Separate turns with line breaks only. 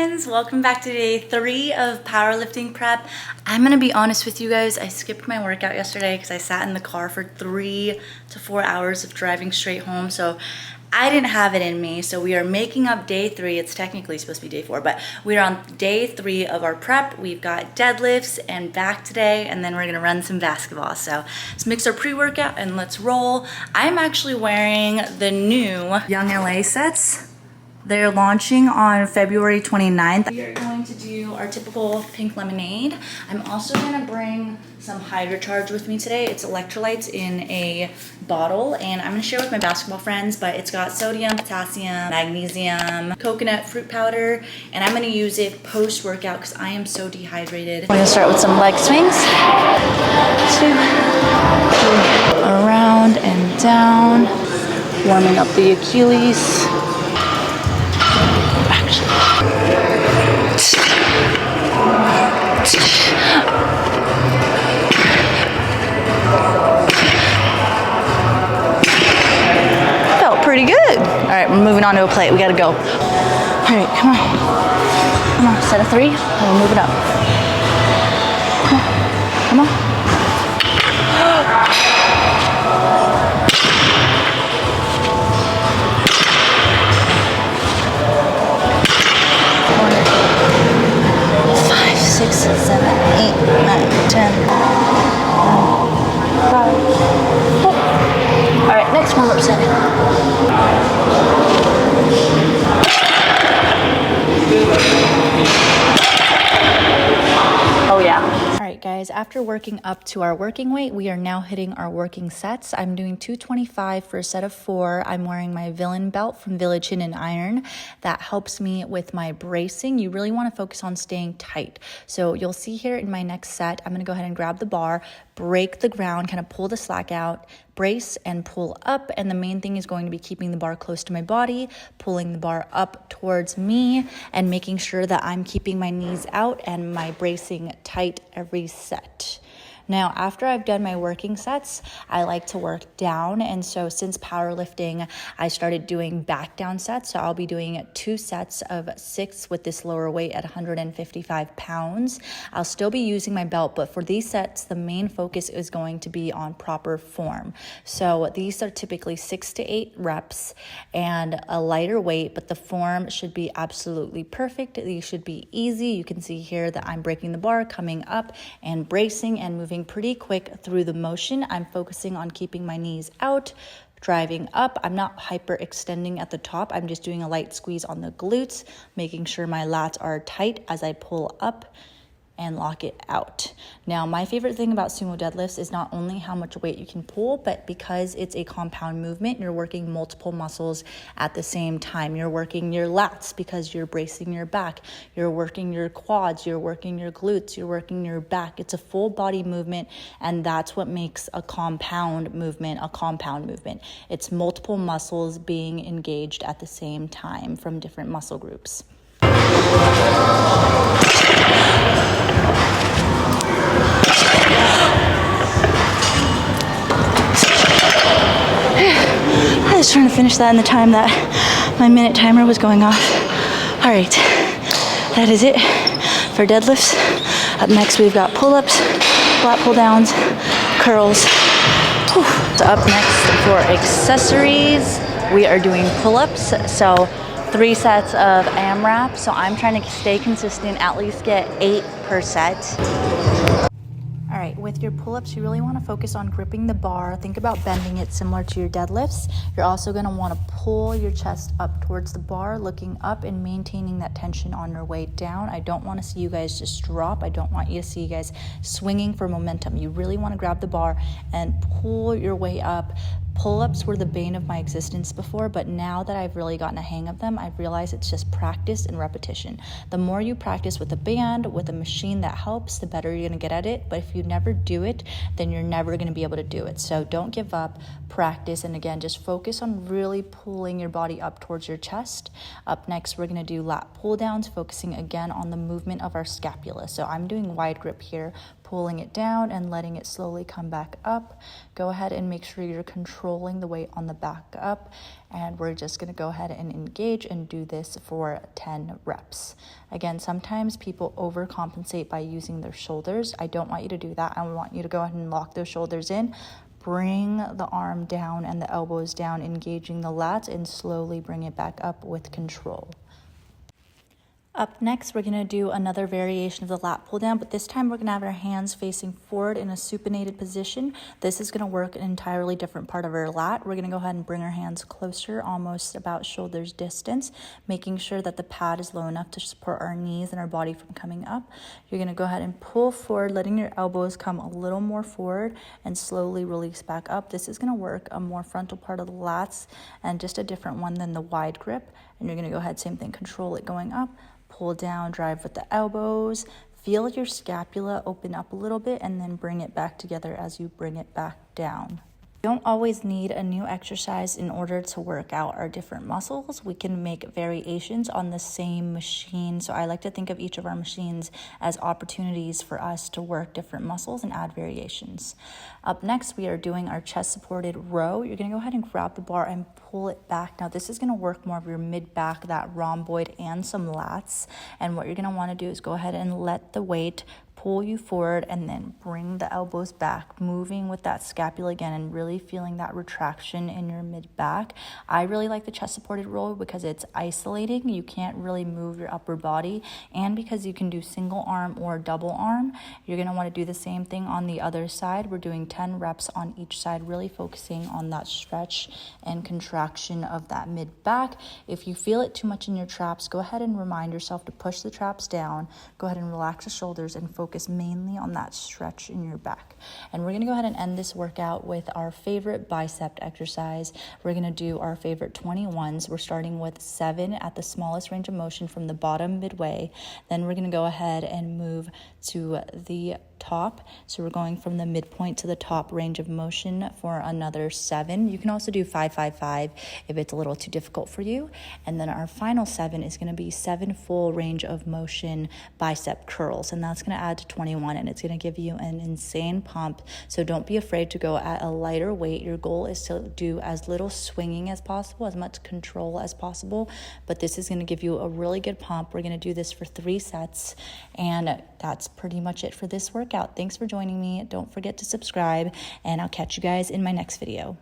friends, welcome back to day 3 of powerlifting prep. I'm gonna be honest with you guys, I skipped my workout yesterday because I sat in the car for 3 to 4 hours of driving straight home, so I didn't have it in me. So we are making up day 3. It's technically supposed to be day 4, but we're on day 3 of our prep. We've got deadlifts and back today, and then we're gonna run some basketball. So let's mix our pre-workout and let's roll. I'm actually wearing the new YOUNGLA sets. They're launching on February 29th. We are going to do our typical pink lemonade. I'm also gonna bring some HydroCharge with me today. It's electrolytes in a bottle, and I'm gonna share with my basketball friends, but it's got sodium, potassium, magnesium, coconut fruit powder, and I'm gonna use it post-workout because I am so dehydrated. We're gonna start with some leg swings. 2, 3, around and down. Warming up the Achilles. Felt pretty good. All right, we're moving on to a plate. We gotta go. All right, come on. Come on, set of 3, and we'll move it up. Come on, come on. 6, 7, 8, 9, 10, 5, 4. All right, next warm-up set. Oh yeah. All right guys, after working up to our working weight, we are now hitting our working sets. I'm doing 225 for a set of 4. I'm wearing my Villain belt from Village Hidden Iron. That helps me with my bracing. You really want to focus on staying tight. So you'll see here in my next set, I'm going to go ahead and grab the bar, break the ground, kind of pull the slack out, brace and pull up. And the main thing is going to be keeping the bar close to my body, pulling the bar up towards me, and making sure that I'm keeping my knees out and my bracing tight every set. Now, after I've done my working sets, I like to work down. And so since powerlifting, I started doing back down sets. So I'll be doing 2 sets of 6 with this lower weight at 155 pounds. I'll still be using my belt, but for these sets, the main focus is going to be on proper form. So these are typically 6 to 8 reps and a lighter weight, but the form should be absolutely perfect. These should be easy. You can see here that I'm breaking the bar, coming up and bracing and moving pretty quick through the motion. I'm focusing on keeping my knees out, driving up. I'm not hyperextending at the top. I'm just doing a light squeeze on the glutes, making sure my lats are tight as I pull up and lock it out. Now, my favorite thing about sumo deadlifts is not only how much weight you can pull, but because it's a compound movement, you're working multiple muscles at the same time. You're working your lats because you're bracing your back. You're working your quads, you're working your glutes, you're working your back. It's a full body movement, and that's what makes a compound movement a compound movement. It's multiple muscles being engaged at the same time from different muscle groups. I was trying to finish that in the time that my minute timer was going off. All right, that is it for deadlifts. Up next, we've got pull-ups, lat pull downs, curls. Whew. So up next for accessories, we are doing pull-ups. So 3 sets of AMRAP. So I'm trying to stay consistent, at least get 8 per set. All right, with your pull-ups, you really want to focus on gripping the bar. Think about bending it similar to your deadlifts. You're also going to want to pull your chest up towards the bar, looking up and maintaining that tension on your way down. I don't want to see you guys just drop. I don't want you to see you guys swinging for momentum. You really want to grab the bar and pull your way up. Pull-ups were the bane of my existence before, but now that I've really gotten a hang of them, I've realized it's just practice and repetition. The more you practice with a band, with a machine that helps, the better you're gonna get at it. But if you never do it, then you're never gonna be able to do it. So don't give up, practice, and again, just focus on really pulling your body up towards your chest. Up next, we're gonna do lat pull downs, focusing again on the movement of our scapula. So I'm doing wide grip here, pulling it down and letting it slowly come back up. Go ahead and make sure you're controlling the weight on the back up, and we're just going to go ahead and engage and do this for 10 reps. Again, sometimes people overcompensate by using their shoulders. I don't want you to do that. I want you to go ahead and lock those shoulders in. Bring the arm down and the elbows down, engaging the lats, and slowly bring it back up with control. Up next, we're going to do another variation of the lat pull down, but this time we're going to have our hands facing forward in a supinated position. This is going to work an entirely different part of our lat. We're going to go ahead and bring our hands closer, almost about shoulders distance, making sure that the pad is low enough to support our knees and our body from coming up. You're going to go ahead and pull forward, letting your elbows come a little more forward and slowly release back up. This is going to work a more frontal part of the lats and just a different one than the wide grip. And you're going to go ahead, same thing, control it going up. Pull down, drive with the elbows, feel your scapula open up a little bit, and then bring it back together as you bring it back down. We don't always need a new exercise in order to work out our different muscles. We can make variations on the same machine. So I like to think of each of our machines as opportunities for us to work different muscles and add variations. Up next, we are doing our chest supported row. You're going to go ahead and grab the bar and pull it back. Now this is going to work more of your mid back, that rhomboid, and some lats. And what you're going to want to do is go ahead and let the weight pull you forward and then bring the elbows back, moving with that scapula again and really feeling that retraction in your mid back. I really like the chest supported row because it's isolating. You can't really move your upper body, and because you can do single arm or double arm. You're going to want to do the same thing on the other side. We're doing 10 reps on each side, really focusing on that stretch and contraction of that mid back. If you feel it too much in your traps, go ahead and remind yourself to push the traps down. Go ahead and relax the shoulders and focus mainly on that stretch in your back. And we're going to go ahead and end this workout with our favorite bicep exercise. We're going to do our favorite 21s. We're starting with 7 at the smallest range of motion from the bottom midway. Then we're going to go ahead and move to the top. So we're going from the midpoint to the top range of motion for another 7. You can also do 5, 5, 5 if it's a little too difficult for you. And then our final 7 is going to be 7 full range of motion bicep curls. And that's going to add to 21, and it's going to give you an insane pump. So don't be afraid to go at a lighter weight. Your goal is to do as little swinging as possible, as much control as possible. But this is going to give you a really good pump. We're going to do this for 3 sets. And that's pretty much it for this workout. Thanks for joining me. Don't forget to subscribe, and I'll catch you guys in my next video.